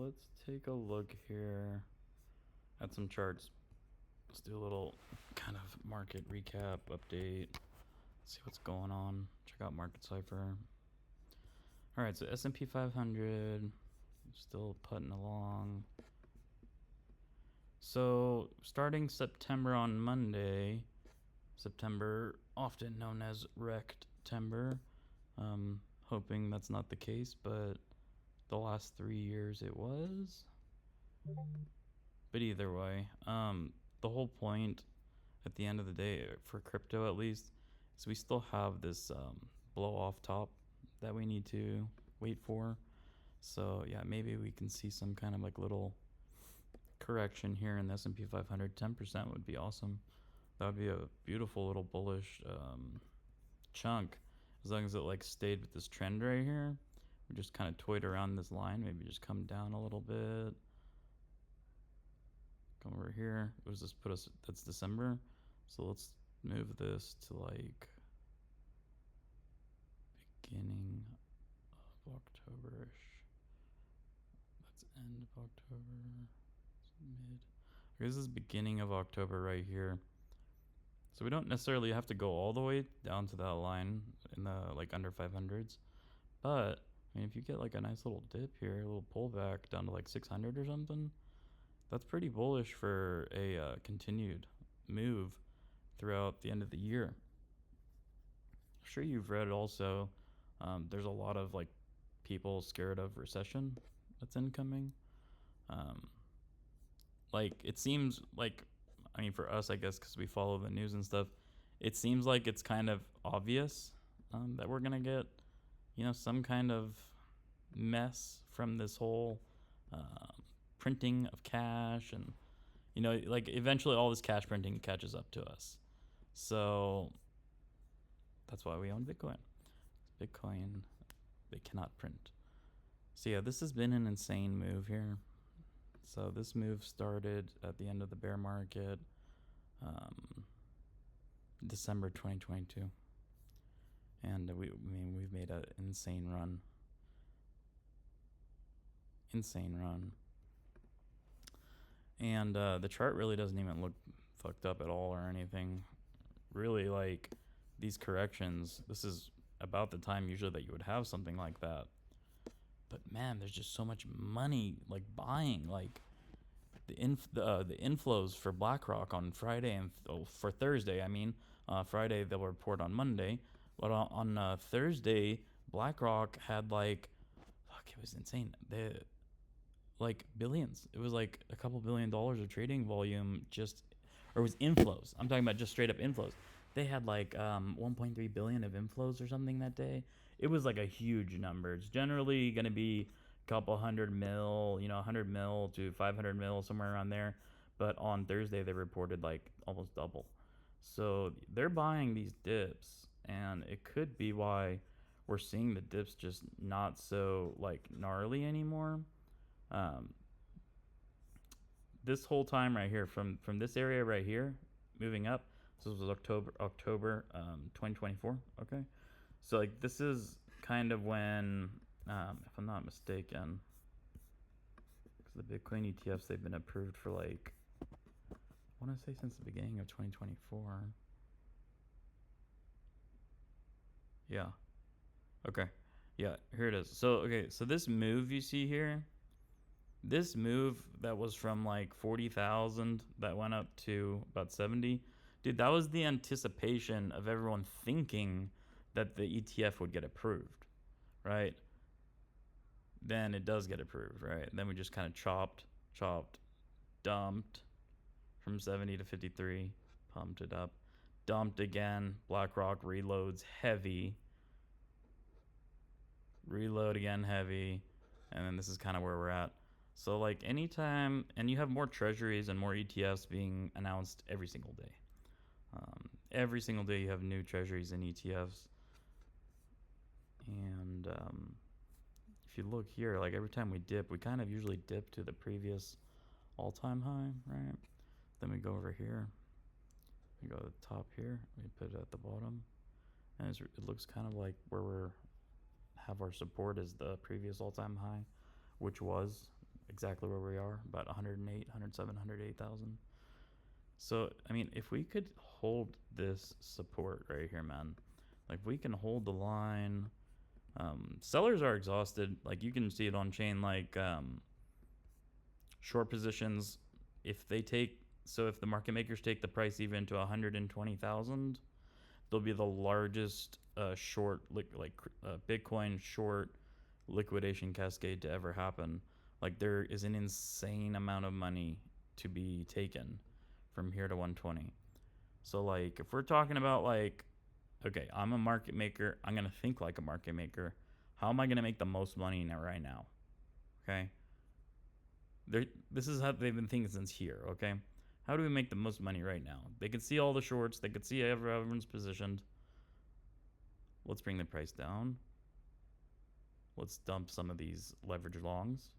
let's take a look here at some charts. Let's do a little kind of market recap update. See what's going on. Check out Market Cipher. All right, so S&P 500 still putting along. So starting September on Monday, September often known as Rectember. Hoping that's not the case, but the last 3 years it was. But either way, the whole point at the end of the day, for crypto at least, is we still have this blow off top that we need to wait for. So yeah, maybe we can see some kind of like little correction here in the S&P 500. 10% would be awesome. That would be a beautiful little bullish chunk, as long as it like stayed with this trend right here. We just kind of toyed around this line, maybe just come down a little bit. Come over here. What does this put us? That's December. So let's move this to like beginning of October-ish. That's end of October. It's mid. Okay, this is beginning of October right here. So we don't necessarily have to go all the way down to that line in the like under 500s. But I mean, if you get like a nice little dip here, a little pullback down to like 600 or something, that's pretty bullish for a continued move throughout the end of the year. I'm sure you've read also, there's a lot of like people scared of recession that's incoming. Like it seems like, I mean, for us, I guess, because we follow the news and stuff, it seems like it's kind of obvious that we're gonna get, some kind of mess from this whole printing of cash, and like eventually all this cash printing catches up to us. So that's why we own Bitcoin. Bitcoin, they cannot print. So yeah, this has been an insane move here. So this move started at the end of the bear market, December 2022, and we've made an insane run. And the chart really doesn't even look fucked up at all or anything. Really, like, these corrections, this is about the time usually that you would have something like that. But man, there's just so much money like buying, like the inflows for BlackRock on Friday and for Thursday. I mean, Friday they'll report on Monday, but on Thursday BlackRock had like, fuck, it was insane. They like billions. It was like a couple $1 billion of trading volume, or it was inflows. I'm talking about just straight up inflows. They had like 1.3 billion of inflows or something that day. It was like a huge number. It's generally going to be a couple hundred mil, 100 mil to 500 mil, somewhere around there. But on Thursday, they reported like almost double. So they're buying these dips, and it could be why we're seeing the dips just not so like gnarly anymore. This whole time right here, from this area right here, moving up. So this was October 2024. Okay, so like this is kind of when, if I'm not mistaken, because the Bitcoin ETFs, they've been approved for like, I want to say since the beginning of 2024. Yeah. Okay. Yeah, here it is. So okay, so this move you see here, this move that was from like 40,000 that went up to about 70, dude, that was the anticipation of everyone thinking that the ETF would get approved, right? Then it does get approved, right? Then we just kind of chopped, dumped from 70 to 53, pumped it up, dumped again. BlackRock reloads heavy, reload again heavy, and then this is kind of where we're at. So like anytime, and you have more treasuries and more ETFs being announced every single day. Every single day you have new treasuries and ETFs. And if you look here, like every time we dip, we kind of usually dip to the previous all-time high, right? Then we go over here. We go to the top here. We put it at the bottom. And it looks kind of like where have our support is the previous all-time high, which was exactly where we are, about 108, 107, 108,000. So, I mean, if we could hold this support right here, man, like we can hold the line. Sellers are exhausted. Like you can see it on chain, like short positions. If they take, so if the market makers take the price even to 120,000, they'll be the largest short, Bitcoin short liquidation cascade to ever happen. Like there is an insane amount of money to be taken from here to 120. So like if we're talking about like, okay, I'm a market maker, I'm gonna think like a market maker. How am I gonna make the most money now right now? Okay. This is how they've been thinking since here, okay? How do we make the most money right now? They can see all the shorts, they can see everyone's positioned. Let's bring the price down. Let's dump some of these leverage longs,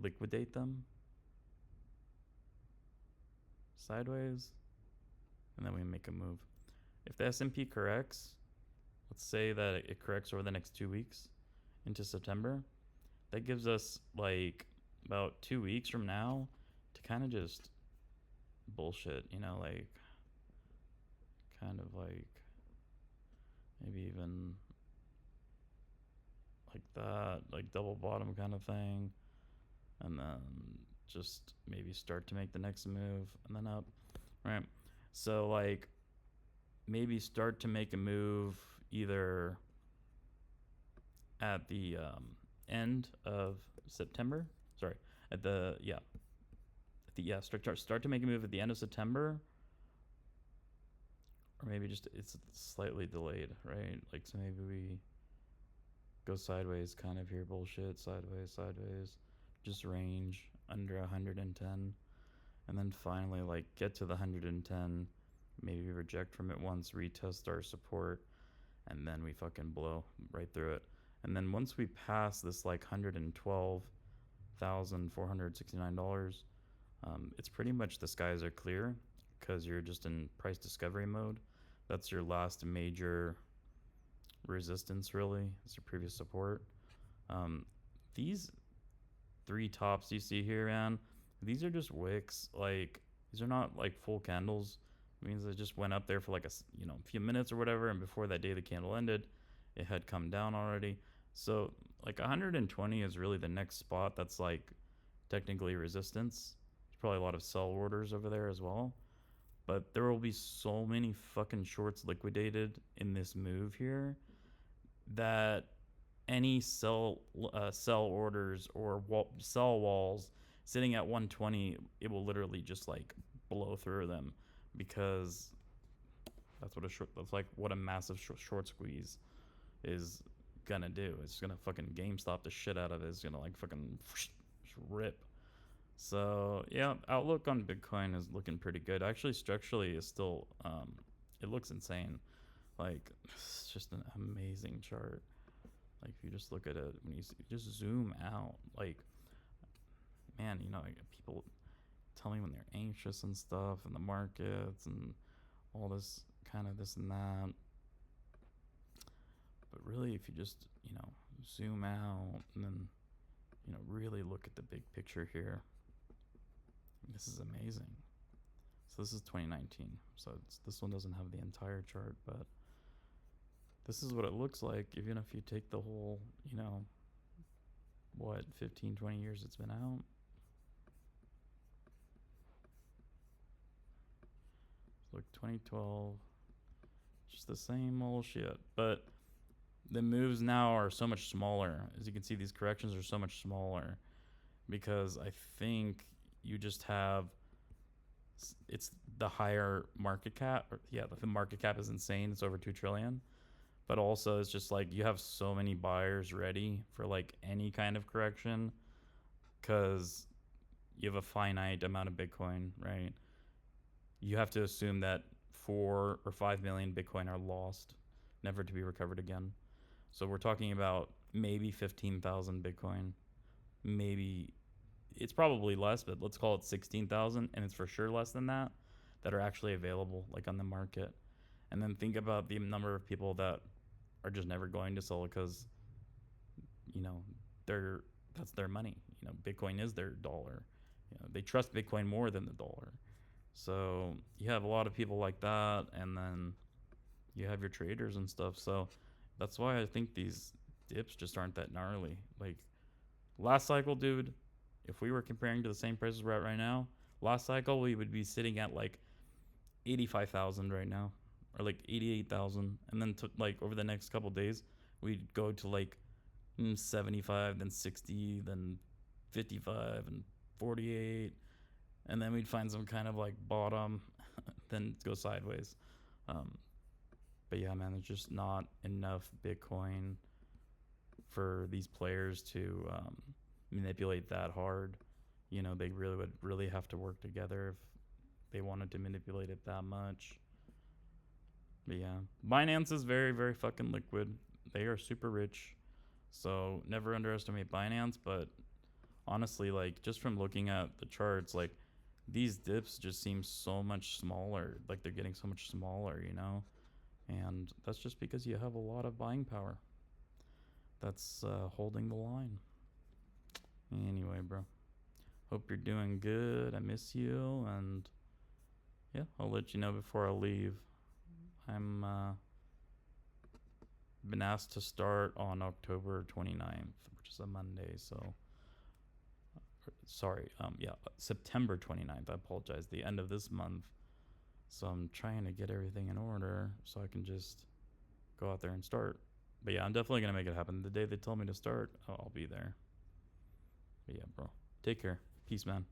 liquidate them sideways, and then we make a move. If the S&P corrects, let's say that it corrects over the next 2 weeks into September, that gives us like about 2 weeks from now to kind of just bullshit, like kind of like maybe even like that, like double bottom kind of thing, and then just maybe start to make the next move and then up, right? So like maybe start to make a move either at the end of September. Sorry, at the start to make a move at the end of September, or maybe just it's slightly delayed, right? Like so maybe we go sideways, kind of here, bullshit, sideways, just range under 110, and then finally like get to the 110, maybe reject from it once, retest our support, and then we fucking blow right through it. And then once we pass this like $112,469, it's pretty much the skies are clear because you're just in price discovery mode. That's your last major resistance, really. It's your previous support. These three tops you see here, man, these are just wicks. Like these are not like full candles. It means it just went up there for like a few minutes or whatever, and before that day the candle ended, it had come down already. So like 120 is really the next spot that's like technically resistance. There's probably a lot of sell orders over there as well, but there will be so many fucking shorts liquidated in this move here that any sell orders or sell walls sitting at 120, it will literally just like blow through them, because that's like what a massive short squeeze is gonna do. It's gonna fucking GameStop the shit out of it. It's gonna like fucking rip. So yeah, outlook on Bitcoin is looking pretty good. Actually, structurally is still it looks insane. Like it's just an amazing chart. Like if you just look at it, when you just zoom out, like man, like people tell me when they're anxious and stuff in the markets and all this kind of this and that. But really, if you just zoom out and then really look at the big picture here, this is amazing. So this is 2019. So this one doesn't have the entire chart, but this is what it looks like even if you take the whole, 15, 20 years it's been out. Look, 2012, just the same old shit. But the moves now are so much smaller. As you can see, these corrections are so much smaller because I think you just have, it's the higher market cap. The market cap is insane. It's over 2 trillion. But also it's just like you have so many buyers ready for like any kind of correction because you have a finite amount of Bitcoin, right? You have to assume that 4 or 5 million Bitcoin are lost, never to be recovered again. So we're talking about maybe 15,000 Bitcoin. Maybe it's probably less, but let's call it 16,000, and it's for sure less than that are actually available like on the market. And then think about the number of people that are just never going to sell because that's their money. Bitcoin is their dollar. They trust Bitcoin more than the dollar. So you have a lot of people like that, and then you have your traders and stuff. So that's why I think these dips just aren't that gnarly. Like last cycle, dude, if we were comparing to the same prices we're at right now, last cycle we would be sitting at like 85,000 right now, or like 88,000, and then like over the next couple days we'd go to like 75, then 60, then 55, and 48, and then we'd find some kind of like bottom, then go sideways. But yeah, man, there's just not enough Bitcoin for these players to manipulate that hard. They really would really have to work together if they wanted to manipulate it that much. But yeah, Binance is very, very fucking liquid. They are super rich. So never underestimate Binance. But honestly, like just from looking at the charts, like these dips just seem so much smaller. Like they're getting so much smaller. And that's just because you have a lot of buying power that's holding the line. Anyway, bro, hope you're doing good. I miss you, and yeah, I'll let you know before I leave. I'm been asked to start on October 29th, which is a Monday. So sorry, September 29th. I apologize. The end of this month. So I'm trying to get everything in order so I can just go out there and start. But yeah, I'm definitely gonna make it happen. The day they tell me to start, I'll be there. But yeah, bro, take care. Peace, man.